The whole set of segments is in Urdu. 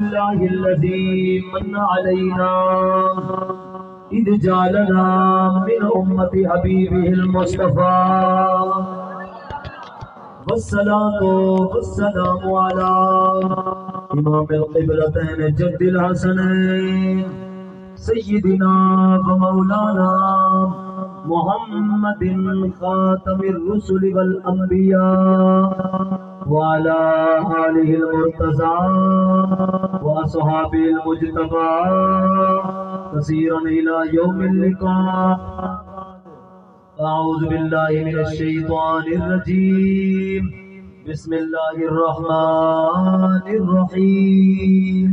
الله الذي من علينا إذ جعلنا من أمة حبيبه المصطفى والصلاة والسلام على إمام القبلتين جد الحسنين سيدنا ومولانا محمد خاتم الرسل والأنبياء وعلى آله المرتضى وأصحابه المجتبى كثيرا إلى يوم اللقاء. أعوذ بالله من الشيطان الرجيم. بسم الله الرحمن الرحيم.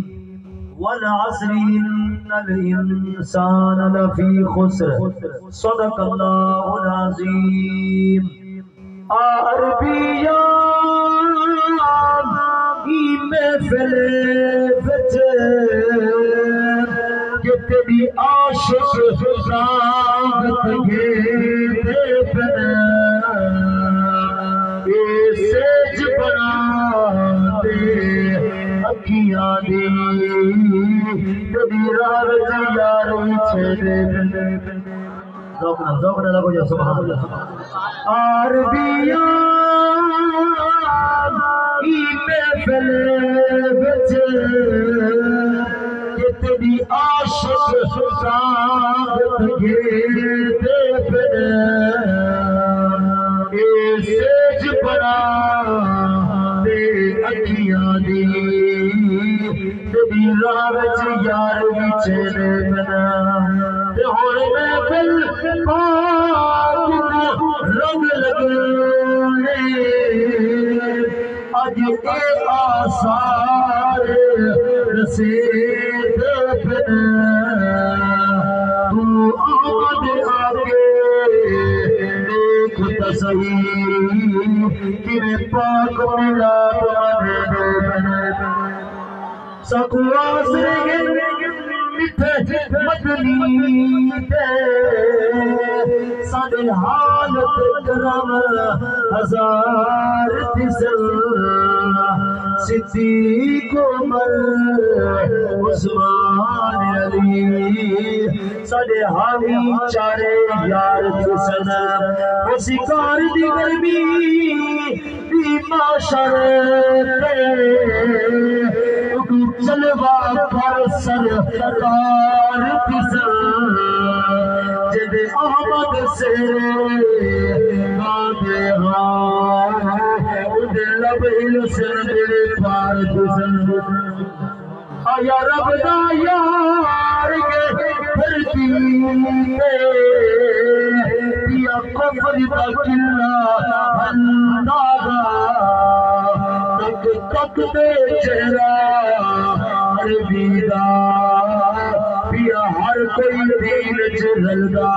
والعصر إن الإنسان لفي خسر صدق الله العظيم. عربیان کی محفل وچ کہ تیری عاشق رانگت گھیرے پنے اے سیج بنا دے اکھیاں دی تیری راوت یاری چھڑے ذوقنا لگو جو سبحان اللہ. عربیان کی محفل وچ کہ تیری عاشق رانگت گھیرے پنے اے سیج بنا دے اکھیاں دی تیری راوت یار وچھڑے بنا تے ہن محفل پاک رنگ لگے اج اے آثار رسید پنے تو آمد آگے دیکھ تصحیح کہ پاک ملاد بنے سکوا سے مدنی تے ساڈے حالت کرم ہزار تسل صدیق عمر عثمان علی ساڈے حامی چارے یار تسن وہ سکار دی گرمی دی معاشر تے جلوہ پر سرکار پسر جد احمد سے گاندے ہاں اُد لب حسن میرے پار پسر آیا رب دا یار کے پھرتی دیا کفر دا کلہ اندازہ تک تک دے چہرہ عربی دا پیا ہر کوئی دین چلدا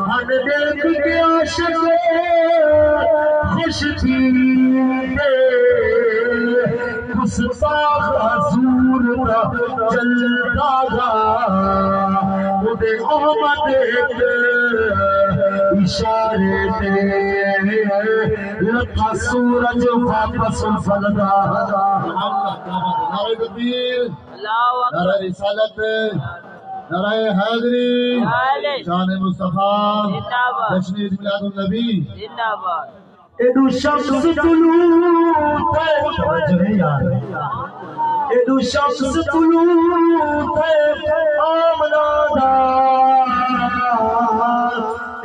ہن دیکھ کے عاشق خوش تھی گستاخ حضور دا چلدا اُدے احمد ایک اشارے تے لکھا سورج واپس فلدا. نعرہ تکبیر، نعرہ رسالت، نعرہ حیدری، شان مصطفیٰ، جشن عید میلاد النبی. ایڈو شخص طلوع توجہ یار ایڈو شخص طلوع آمنا دا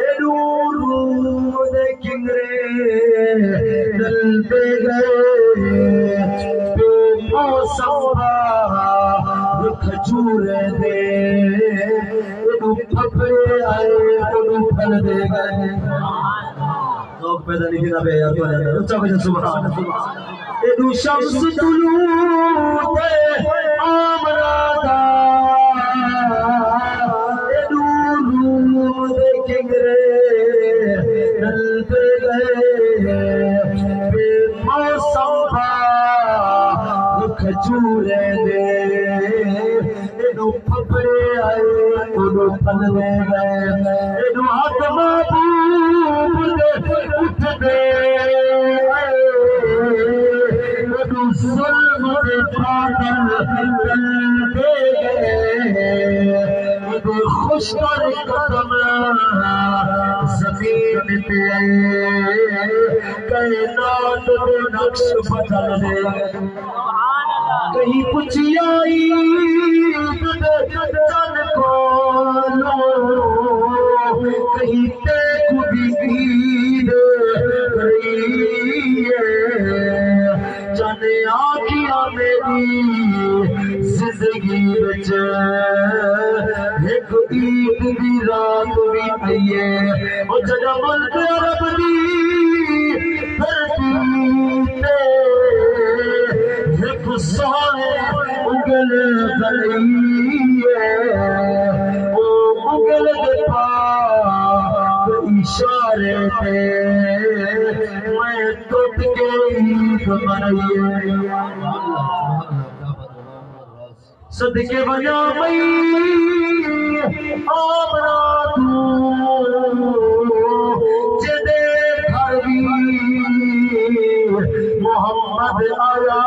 ایڈو رود کنگرے دل دے گئے بے موسم رکھ جورے دے ایڈو پھپڑے آئے ایڈو پھل دے گئے. ذوق پیدا نہیں کیا بے یار تو جاتا اچھا بجھا سبحان اللہ. ایڈو شمس طلوع آمنا دا ایڈو رود کنگرے دل دے گئے بے موسم رکھ جورے دے ایڈو پھپڑے آئے ایڈو پھل دے گئے ایڈو ہاتھ محبوب دے اٹھ دے ظلم دے پادل دے گئے خوش کر قدم زمین پہ کائنات دے نقش بدل دے کہیں پوچھی آئی جن کو کہیں تیکو بھی گیر رہی ہے جانے آگیا میری زندگی بچ ایک عید دی رات بھی آئیے اور جگہ ملک عرب دی دھرتی تے ایک سونے اگل گئی ہے وہ اگل دپا اشارے تے میں ٹوٹ کے عید منائیے صدقے بجا مئی آمنا تو جدے گھر بھی محمد آیا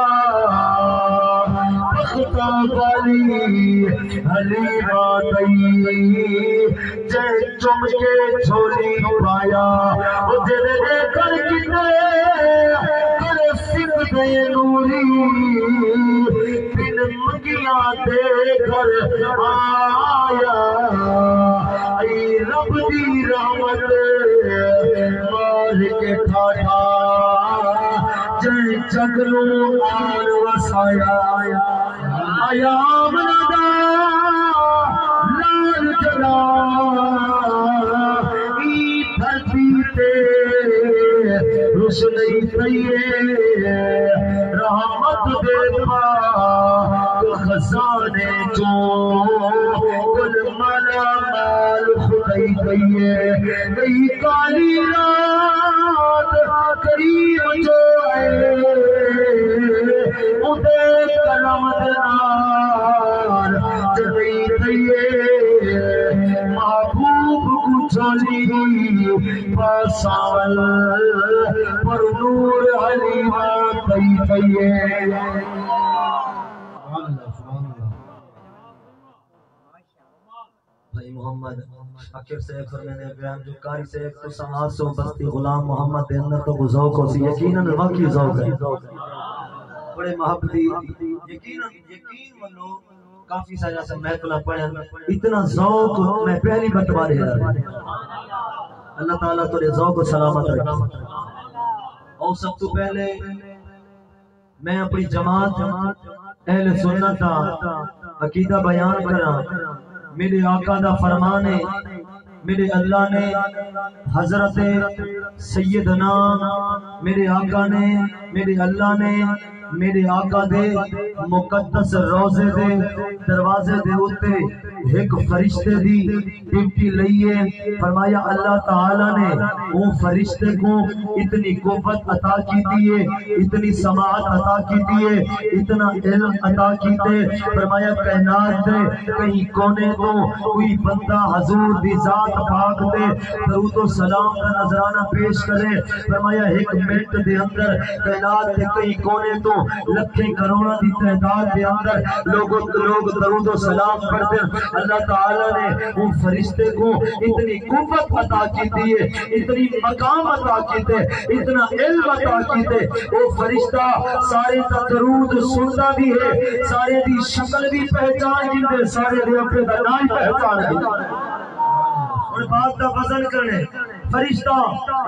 بختہ والی حلیمہ دئی جے چم کے چھولی پایا وہ جدے کر کتے کرے سکھ دے نوری بن مگیاں دے کر آیا ای رب دی رحمت مار کے ٹھاٹھا جے جگلو آن وسایا آیا آمنا دا لال جلا ای دھرتی تے روشنی تیے رحمت دے پاک خزانے جو گل مالا مال خدای تیے گئی کالی رات کریم جو ادے کلم دنار جگئی تیے محبوب کو چولی پاساول پر نور حلیمہ تئی تیے بھائی محمد عقیب سے فرمانے بیان جو قاری سے ایک تو سماعت سو بستی غلام محمد دے اندر تو ذوق ہو سی یقیناً واقعی ذوق ہے بڑے محبتی یقین منو کافی سارا سے محفلہ پڑھن اتنا ذوق میں پہلی بتوا رہا اللہ تعالیٰ تو ذوق و سلامت رکھے اور سب تو پہلے میں اپنی جماعت اہل سنت عقیدہ بیان کرا میرے آقا دا فرمان ہے میرے اللہ نے حضرت سیدنا میرے آقا نے میرے اللہ نے میرے آقا دے مقدس روزے دے دروازے دے ہوتے ایک فرشتے دی ڈیوٹی لئیے فرمایا اللہ تعالیٰ نے وہ فرشتے کو اتنی قوت عطا کی دیئے اتنی سماعت عطا کی دیئے اتنا علم عطا کی دے فرمایا کائنات دے کہیں کونے تو کوئی بندہ حضور دی ذات پاک دے درود و سلام کا نظرانہ پیش کرے فرمایا ایک منٹ دے اندر کائنات دے کہیں کونے تو لکھیں کروڑا دی تعداد دے اندر لوگ درود و سلام پڑھتے اللہ تعالیٰ نے وہ فرشتے کو اتنی قوت عطا کی دیئے اتنی مقام عطا کی دے اتنا علم عطا کی دے وہ فرشتہ سارے تا درود سنتا بھی ہے سارے دی شکل بھی پہچان کی دے سارے دی اپنے دنائی پہچان کی اور بات دا وزن کرنے فرشتہ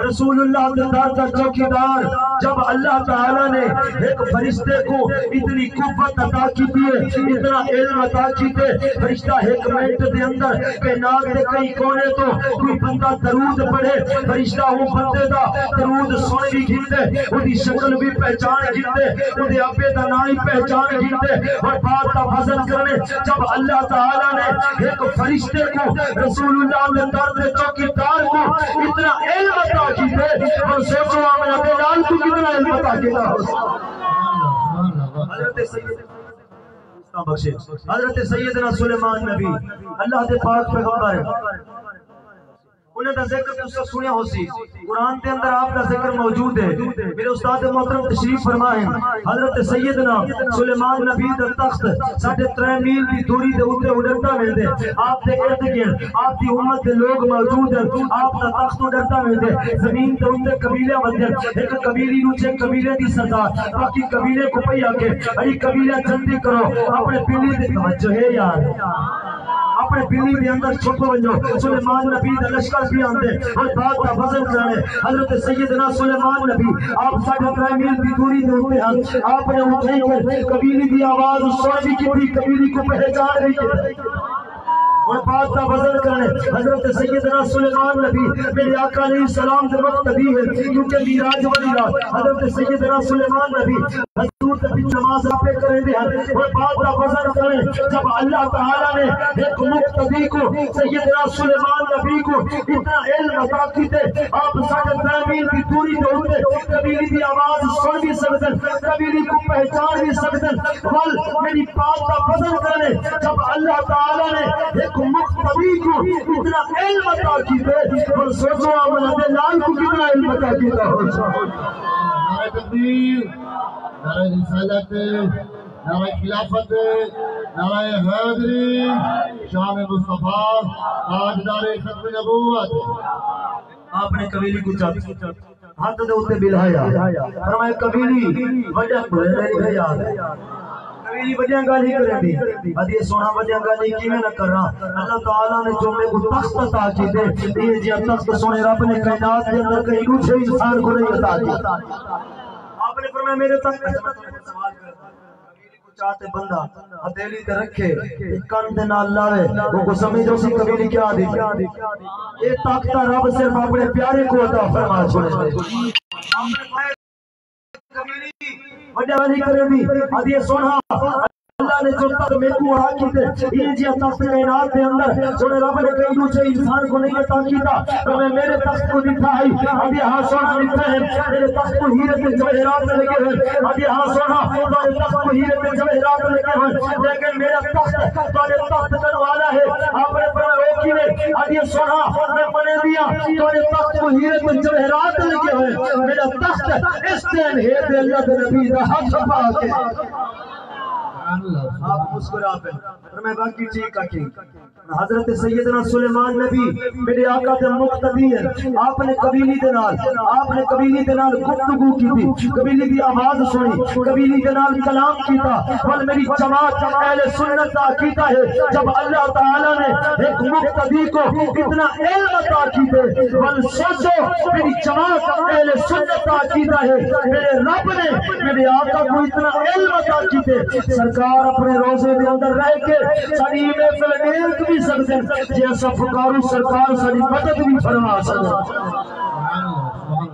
رسول اللہ کا چوکیدار جب اللہ تعالیٰ نے ایک فرشتے کو اتنی قوت عطا کی دیئے اتنا علم عطا کی دے فرشتہ ایک منٹ دے اندر کائنات دے کئی کونے تو کوئی بندہ درود پڑھے فرشتہ وہ بندے دا درود سن بھی گھنتے انہی شکل بھی پہچان گھنتے انہی اپنے دنائی پہچان گھنتے اور بات کا وزن کرنے جب اللہ تعالیٰ نے ایک فرشتے کو رسول اللہ کے چوکیدار کو اتنا علم عطا کی دے اور سوچو آمین ابے لال کو کتنا علم عطا کی دے حضرت سیدنا سلیمان نبی اللہ دے پاک پیغمبر انہیں دا ذکر تو سنیا ہو سی قرآن کے اندر آپ کا ذکر موجود ہے میرے استاد محترم تشریف فرمائیں حضرت سیدنا سلیمان نبی دا تخت 3.5 میل کی دوری دے اوتے اڑتا ویندے آپ دے ارد گرد آپ دی امت دے لوگ موجود ہیں آپ دا تخت اڑتا ویندے زمین تے اوتے قبیلے وندے ایک قبیلی نو چے قبیلے دی سردار باقی قبیلے کو پئی آ کے اڑی قبیلہ جلدی کرو اپنے پلی دے توجہ ہے یار اپنے پلی دے اندر چھپ ونجو سلیمان نبی دا لشکر بھی آندے اور بات کا وزن کرنے حضرت سیدنا سلیمان نبی آپ 3.5 میل کی دوری دے ہوتے ہیں آپ نے اٹھائی کر قبیلی دی آواز سن بھی کی تھی قبیلی کو پہچان بھی کی اور بات کا وزن کرنے حضرت سیدنا سلیمان نبی میرے آقا علیہ السلام کے وقت بھی ہے کیونکہ میراج والی رات حضرت سیدنا سلیمان نبی حضور نبی نماز پہ کرے دے اور بات کا وزن کرنے جب اللہ تعالیٰ نے ایک مقتدی کو سیدنا سلیمان نبی کو اتنا علم عطا کی تھے آپ 3.5 میل کی دوری دے ہوتے قبیلی کی آواز سن بھی سکتے قبیلی کو پہچان بھی سکتے بل میری بات کا وزن کرنے جب اللہ تعالیٰ نے ایک مقتدی کو اتنا علم عطا کی تھے اور سوچو آمنہ لال کو کتنا علم عطا کی تھا نعرہ تکبیر نعرہ رسالت نعرہ خلافت نعرہ حیدری شان مصطفیٰ تاجدار ختم نبوت آپ نے قبیلی کو چاہتا ہاتھ دے ہوتے بلہایا فرمائے قبیلی وجہ بھولے میری ہے یاد قبیلی وجہ گالی کریں دی ادھی سونا وجہ گالی کی میں نہ کر رہا اللہ تعالیٰ نے جو میں کو تخت عطا کی دے یہ جی تخت سونے رب نے کائنات کے اندر کہیں دوسرے انسان کو نہیں عطا کیا آپ نے فرمایا میرے تخت سوال کر قبیلی کو چاہتے بندہ ہتھیلی تے رکھے کان دے نال لاوے وہ کو سمجھو سی قبیلی کیا دی یہ تخت رب صرف اپنے پیارے کو عطا فرما چھوڑے وجہ والی کرے دی ادھی سونا اللہ نے جو تک میں کو آ کی تھے یہ جی تخت کائنات کے اندر سونے رب نے کہیں دوسرے انسان کو نہیں عطا کیتا تو میں میرے تخت کو دکھائی ابھی ہاں سونا لکھا ہے میرے تخت کو ہیرے کے جواہرات لگے ہوئے ابھی ہاں سونا تمہارے تخت کو ہیرے کے جواہرات لگے ہوئے لیکن میرا تخت تمہارے تخت کر والا ہے آپ نے فرمایا او کی نے ابھی سونا میں بنے دیا تمہارے تخت کو ہیرے کے جواہرات لگے ہوئے میرا تخت اس دن ہے تے اللہ کے نبی دا حق پا کے آپ مسکرا پہ میں باقی چیز کا کی حضرت سیدنا سلیمان نبی میرے آقا کے مقتدی ہے آپ نے قبیلی دے نال گفتگو کی تھی قبیلی دی آواز سنی قبیلی دے نال کلام کیتا بل میری جماعت اہل سنت کا عقیدہ ہے جب اللہ تعالیٰ نے ایک مقتدی کو اتنا علم عطا کی دے بل سوچو میری جماعت اہل سنت کا عقیدہ ہے میرے رب نے میرے آقا کو اتنا علم عطا کی دے سرکار اپنے روزے دے اندر رہ کے ساری محفل نیک بھی سکتے جیسا فکارو سرکار ساری مدد بھی فرما سکتے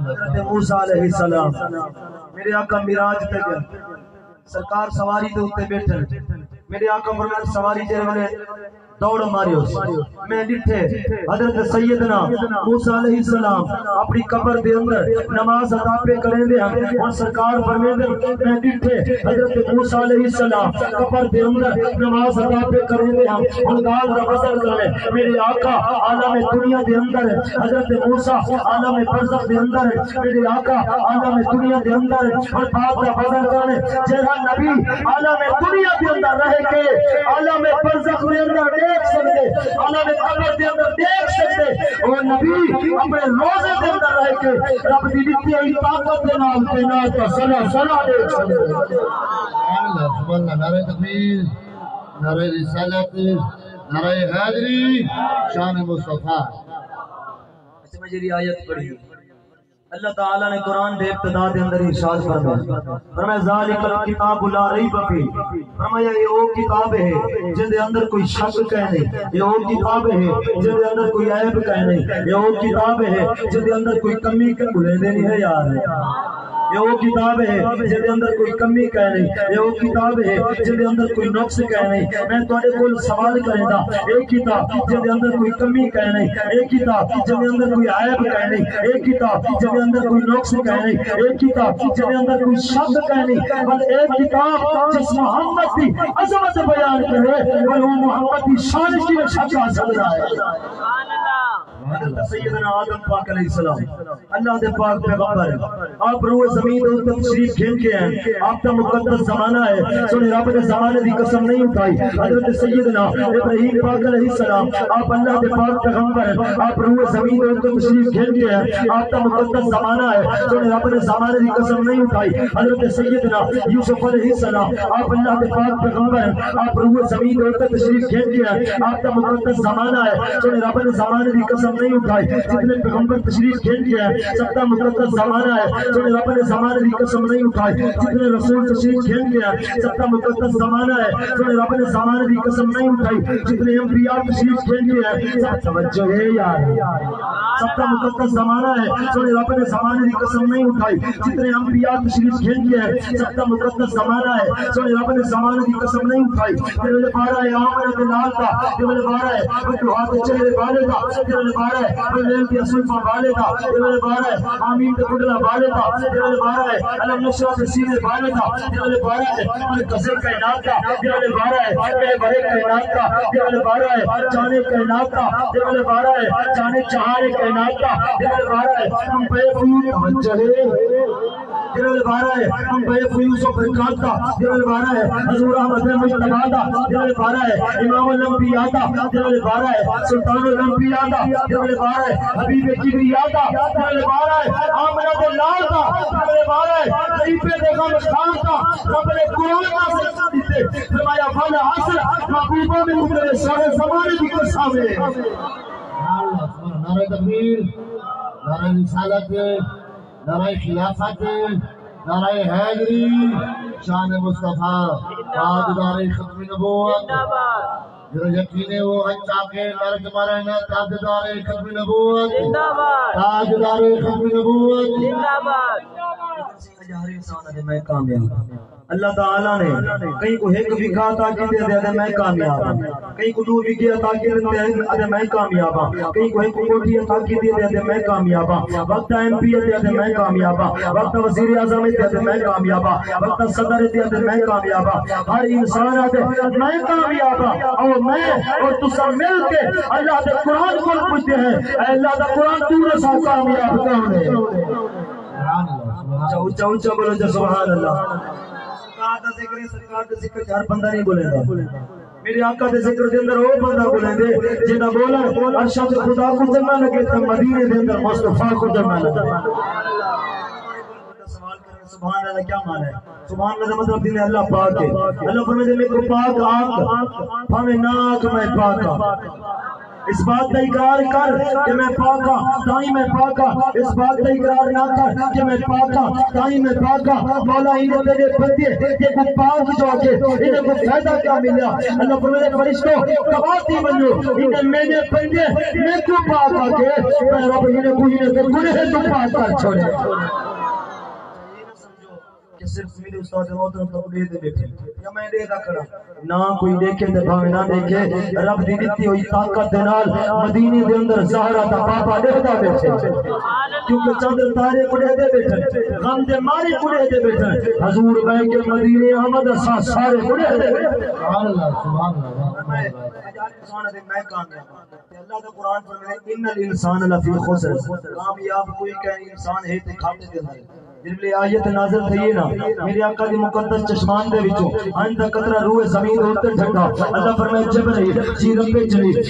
حضرت موسیٰ علیہ السلام میرے آقا میراج پہ گئے سرکار سواری دے ہوتے بیٹھے میرے آقا فرمایا سواری جے والے دوڑ ماریو میں ڈٹھے حضرت سیدنا موسیٰ علیہ السلام اپنی قبر دے اندر نماز ادا پہ کریں دے اور سرکار فرمیندے میں ڈٹھے حضرت موسیٰ علیہ السلام قبر دے اندر نماز ادا پہ کریں دے اور گال کا بسر کریں میرے آقا عالم دنیا دے اندر حضرت موسیٰ عالم برزخ دے اندر میرے آقا عالم دنیا دے اندر اور بات کا بسر کریں جہاں نبی عالم دنیا دے اندر رہ کے عالم برزخ دے اندر دیکھ سکتے اللہ نے قبر دے اندر دیکھ سکتے اور نبی اپنے روزے دے اندر رہ کے رب دی دتی ہوئی طاقت دے نال کائنات کا سنا دیکھ سکتے سبحان اللہ نعرہ تکبیر نعرہ رسالت نعرہ حیدری شان مصطفیٰ اچھا میں جی آیت پڑھی اللہ تعالیٰ نے قرآن دے ابتدا دے اندر ارشاد فرمایا ذالک الکتاب لا ریب فیہ فرمایا یہ وہ کتاب ہے جن دے اندر کوئی شک کہے نہیں یہ وہ کتاب ہے جن دے اندر کوئی عیب کہے نہیں یہ وہ کتاب ہے جن دے اندر کوئی کمی بھولے نہیں ہے یار یہ وہ کتاب ہے جن دے اندر کوئی کمی کہے نہیں یہ وہ کتاب ہے جن دے اندر کوئی نقص کہے نہیں میں تواڈے کول سوال کریں دا ایک کتاب جن دے اندر کوئی کمی کہے نہیں ایک کتاب جن دے اندر کوئی عیب کہے نہیں ایک کتاب جن دے اندر کوئی نقص کہے نہیں ایک کتاب جن دے اندر کوئی شک کہے نہیں بل ایک کتاب جس محمد کی عظمت بیان کرے اور وہ محمد کی شان کی شک حاصل ہے سبحان اللہ حضرت سیدنا آدم پاک علیہ السلام اللہ دے پاک پیغمبر آپ روح زمین دے تشریف کھیل کے ہیں آپ کا مقدس زمانہ ہے سنے رب نے زمانے دی قسم نہیں اٹھائی حضرت سیدنا ابراہیم پاک علیہ السلام آپ اللہ دے پاک پیغمبر آپ روح زمین دے تشریف کھیل کے ہیں آپ کا مقدس زمانہ ہے سنے رب نے زمانے دی قسم نہیں اٹھائی حضرت سیدنا یوسف علیہ السلام آپ اللہ دے پاک پیغمبر آپ روح زمین دے تشریف کھیل کے ہیں آپ کا مقدس زمانہ ہے سنے رب نے زمانے دی قسم نہیں اٹھائی جتنے پیغمبر تشریف کھیل کے ہیں سب کا مقدس زمانہ ہے سنے رب نے زمانے دی قسم نہیں اٹھائی جتنے رسول تشریف کھیل کے ہیں سب کا مقدس زمانہ ہے سنے رب نے زمانے دی قسم نہیں اٹھائی جتنے انبیاء تشریف کھیل کے ہیں سب توجہ ہے یار سب کا مقدس زمانہ ہے سنے رب نے زمانے دی قسم نہیں اٹھائی جتنے انبیاء تشریف کھیل کے ہیں سب کا مقدس زمانہ ہے سنے رب نے زمانے دی قسم نہیں اٹھائی تیرے بارہ ہے آمنہ بلال کا تیرے بارہ ہے بچو ہاتھ چلے والے کا تیرے بارہ ہے بلیل کی اصلفہ والے کا تیرے بارہ ہے آمین کے قدلہ والے کا تیرے بارہ ہے علم نشرہ کے سینے والے کا تیرے بارہ ہے قصر کائنات کا تیرے بارہ ہے اے بڑے کائنات کا تیرے بارہ ہے جانے کائنات کا تیرے بارہ ہے جانے چہارے کائنات کا تیرے بارہ ہے ہم بے فیوز توجہ تیرے بارہ ہے ہم بے فیوز و برکات کا تیرے بارہ ہے حضور احمد مجتبہ کا تیرے بارہ ہے امام الانبیاء کا تیرے بارہ ہے سلطان الانبیاء کا تیرے بارہ ہے حبیب کبریا کا تیرے بارہ ہے آمنہ بلال کا تیرے بارہ ہے ضعیف بیگم خان کا رب نے قرآن کا سلسلہ دیتے فرمایا فالا عصر محبوبہ میں اترے سارے زمانے کی قسم ہے نعرہ تکبیر نعرہ رسالت نعرہ خلافت نعرہ حیدری شان مصطفیٰ تاجدار ختم نبوت جو یقین وہ اچھا کے لرک مرنا تاجدار ختم نبوت تاجدار ختم نبوت میں کامیاب اللہ تعالیٰ نے کہیں کو ایک بھی کھا تاکہ دے دے میں کامیاب ہوں کہیں کو دو بھی کیا تاکہ دے دے میں کامیاب ہوں کہیں کو ایک کوٹی تاکہ دے دے میں کامیاب ہوں وقت ایم پی دے دے میں کامیاب ہوں وقت وزیر اعظم دے دے میں کامیاب ہوں وقت صدر دے دے میں کامیاب ہوں ہر انسان دے میں کامیاب ہوں اور میں اور تو سب مل کے اللہ دے قرآن کو پوچھتے ہیں اے اللہ دا قرآن تو نے سا کامیاب کون ہے اونچا اونچا بولو جو سبحان اللہ سرکار دا ذکر ہر بندہ نہیں بولے گا میرے آقا دے ذکر دے اندر وہ بندہ بولے دے جنہ بولا ارشاد خدا کو جمع لگے تو مدینے دے اندر مصطفیٰ کو جمع لگے سبحان اللہ کیا معنی ہے سبحان اللہ مطلب دین اللہ پاک ہے اللہ فرمائے میں کو پاک آنکھ ہمیں ناک میں پاکا اس بات کا اقرار کر کہ میں پاکا تائیں میں پاکا اس بات کا اقرار نہ کر کہ میں پاکا تائیں میں پاکا مولا انہیں تیرے بندے کہ کو پاک جو کے انہیں کو فائدہ کیا ملا اللہ فرمائے فرشتوں کباتی بنو انہیں میرے بندے میں کو پاکا کے میں رب انہیں کو گناہ تو پاک کر چھوڑے کہ صرف میرے استاد محترم کو دے دے بیٹھے یا میں دے رکھنا نہ کوئی دیکھے تے بھاوے نہ دیکھے رب دی دتی ہوئی طاقت دے نال مدینے دے اندر زہرا دا پاپا دیکھدا بیٹھے کیونکہ چند تارے کڑے دے بیٹھے غم دے مارے کڑے دے بیٹھے حضور بہ کے مدینے احمد سارے کڑے دے بیٹھے سبحان اللہ سبحان اللہ انسان دے میں کامیاب اللہ دا قرآن فرمائے ان الانسان لفی خسر کامیاب کوئی کہ انسان ہے تے کھاتے دے اندر جن لئے آیت نازل تھی نا میرے آقا دی مقدس چشمان دے وچوں آئندہ قطرہ روح زمین ہوتے جھٹا اللہ فرمائے جبرائیل سیرت پہ چلی